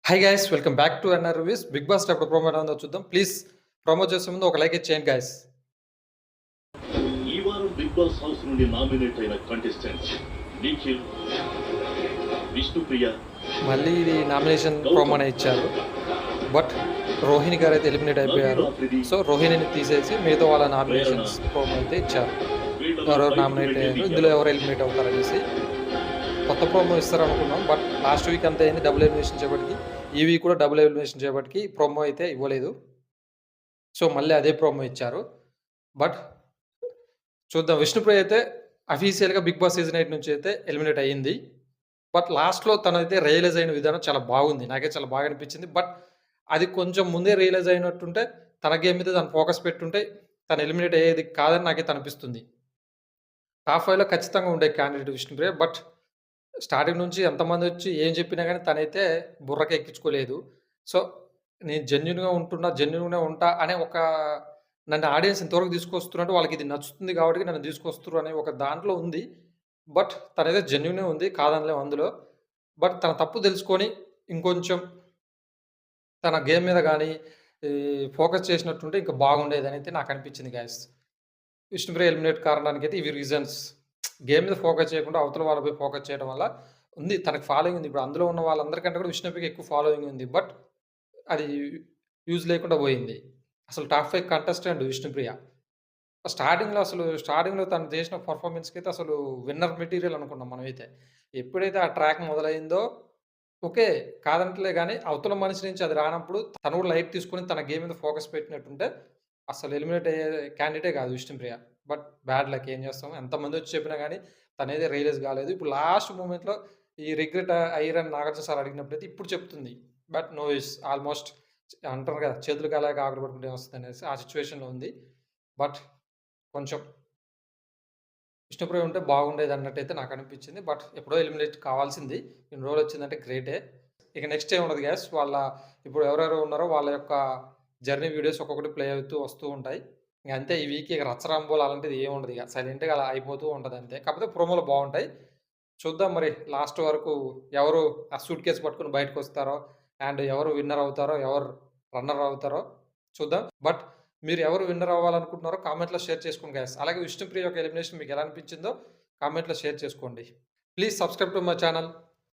Hi guys welcome back to NR reviews. Bigg Boss ఎప్పుడు promo ఎలా ఉందో చూద్దాం. ప్లీజ్ ప్రోమో చేసే ముందు ఒక లైక్ ఇచ్చేయండి గైస్. ఈ వారం బిగ్ బాస్ హౌస్ నుండి నామినేట్ అయిన కంటెస్టెంట్స్ నిఖిల్, విష్ణుప్రియ. మళ్ళీ ఇది నామినేషన్ ప్రోమోనే ఇచ్చారు. బట్ రోహిణి గారు అయితే ఎలిమినేట్ అయిపోయారు. సో రోహిణిని తీసేసి మిగతా వాళ్ళ నామినేషన్స్ ప్రోమో అయితే ఇచ్చారు. ఎవరెవరు నామినేట్ అయ్యారు, ఇందులో ఎవరు ఎలిమినేట్ అవుతారు అనేసి కొత్త ప్రోమో ఇస్తారు అనుకున్నాం. బట్ లాస్ట్ వీక్ అంతా అయింది డబుల్ ఎలిమినేషన్ చేయబడికి. ఈ వీక్ కూడా డబుల్ ఎలిమినేషన్ చేయబడికి ప్రోమో అయితే ఇవ్వలేదు. సో మళ్ళీ అదే ప్రోమో ఇచ్చారు. బట్ చూద్దాం. విష్ణుప్రియ అయితే అఫీషియల్‌గా బిగ్ బాస్ సీజన్ 8 నుంచి అయితే ఎలిమినేట్ అయ్యింది. బట్ లాస్ట్‌లో తనైతే రియలైజ్ అయిన విధానం చాలా బాగుంది. నాకైతే చాలా బాగా అనిపించింది. బట్ అది కొంచెం ముందే రియలైజ్ అయినట్టుంటే తన గేమ్ మీద తను ఫోకస్ పెట్టుంటే తను ఎలిమినేట్ అయ్యేది కాదని నాకైతే అనిపిస్తుంది. టాప్ 5లో ఖచ్చితంగా ఉండే క్యాండిడేట్ విష్ణుప్రియ. బట్ స్టార్టింగ్ నుంచి ఎంతమందొచ్చి ఏం చెప్పినా గానీ తనైతే బుర్రకి ఎక్కించుకోలేదు. సో, నేను జెన్యూన్‌గా ఉంటా అనే ఒక నన్ను ఆడియన్స్ ఇంతవరకు తీసుకొస్తున్నట్టు వాళ్ళకిది నచ్చుతుంది గాబట్టి నన్ను తీసుకొస్తుర్రు అనే ఒక దాంట్లో ఉంది. బట్ తనైతే జెన్యూనే ఉంది. కాదనలేం అందులో. బట్ తన తప్పు తెలుసుకొని ఇంకొంచెం తన గేమ్ మీద గానీ ఈ ఫోకస్ చేసినట్టుంటే ఇంకా బాగుండేదనైతే నాకనిపించింది గైస్. విష్ణుప్రియ ఎలిమినేట్ కారణానికైతే ఇవి రీజన్స్. గేమ్ మీద ఫోకస్ చేయకుండా అవతల వాళ్ళపై ఫోకస్ చేయడం వల్ల ఉంది. తనకి ఫాలోయింగ్ ఉంది. ఇప్పుడు అందులో ఉన్న వాళ్ళందరికంటే కూడా విష్ణుప్రియకి ఎక్కువ ఫాలోయింగ్ ఉంది. బట్ అది యూజ్ లేకుండా పోయింది. అసలు టాప్ 5 కంటెస్టెంట్ విష్ణుప్రియ. స్టార్టింగ్‌లో తను చేసిన పెర్ఫార్మన్స్‌కైతే అసలు విన్నర్ మెటీరియల్ అనుకున్నాం మనమైతే. ఎప్పుడైతే ఆ ట్రాక్ మొదలైందో ఓకే. కాదంటలే గానీ అవతల మనిషి నుంచి అది రానప్పుడు తను కూడా లైట్ తీసుకొని తన గేమ్ మీద ఫోకస్ పెట్టినట్టుంటే అసలు ఎలిమినేట్ అయ్యే క్యాండిడేటే కాదు విష్ణుప్రియ. బట్ బ్యాడ్ లక్ ఏం చేస్తాం. ఎంతమందొచ్చి చెప్పినా గానీ తనైతే రియలైజ్ కాలేదు. ఇప్పుడు లాస్ట్ మూమెంట్‌లో ఈ రిగ్రెట్ అయ్యిరని నాగార్జున సార్ అడిగినప్పుడైతే ఇప్పుడు చెప్తుంది. బట్ నో యూజ్ ఆల్‌మోస్ట్ అంటారు కదా! చేతులు కాలాక ఆకులు పట్టుకుంటే ఏమొస్తదనేసి ఆ సిట్యుయేషన్‌లో ఉంది. బట్ కొంచెం విష్ణుప్రియ ఉంటే బాగుండేదన్నట్టయితే నాకనిపించింది. బట్ ఎప్పుడో ఎలిమినేట్ కావాల్సింది. ఇన్ని రోజులొచ్చిందంటే గ్రేటే. ఇక నెక్స్ట్ ఏముండదు గాయ్స్. ఇప్పుడు ఎవరెవరు ఉన్నారో వాళ్ళ యొక్క జర్నీ వీడియోస్ ఒక్కొక్కటి ప్లే అవుతూ వస్తూ ఉంటాయి. ఇంక అంతే ఈ వీక్ ఇక రచ్చరంబోలు అలాంటిది ఏముండదు ఇగ. సైలెంట్‌గా అలా అయిపోతూ ఉంటదంతే. కాకపోతే ప్రోమోలు బావుంటాయి. చూద్దాం మరి లాస్ట్ వరకు ఎవరు ఆ సూట్‌కేస్ పట్టుకొని బయటకొస్తారో, అండ్ ఎవరు విన్నర్ అవుతారో, ఎవరు రన్నర్ అవుతారో చూద్దాం. బట్ మీరు ఎవరు విన్నర్ అవ్వాలనుకుంటున్నారో కామెంట్‌లో షేర్ చేసుకోండి గైస్. అలాగే విష్ణుప్రియ యొక్క ఎలిమినేషన్ మీకు ఎలా అనిపించిందో కామెంట్‌లో షేర్ చేసుకోండి. Please subscribe to my channel.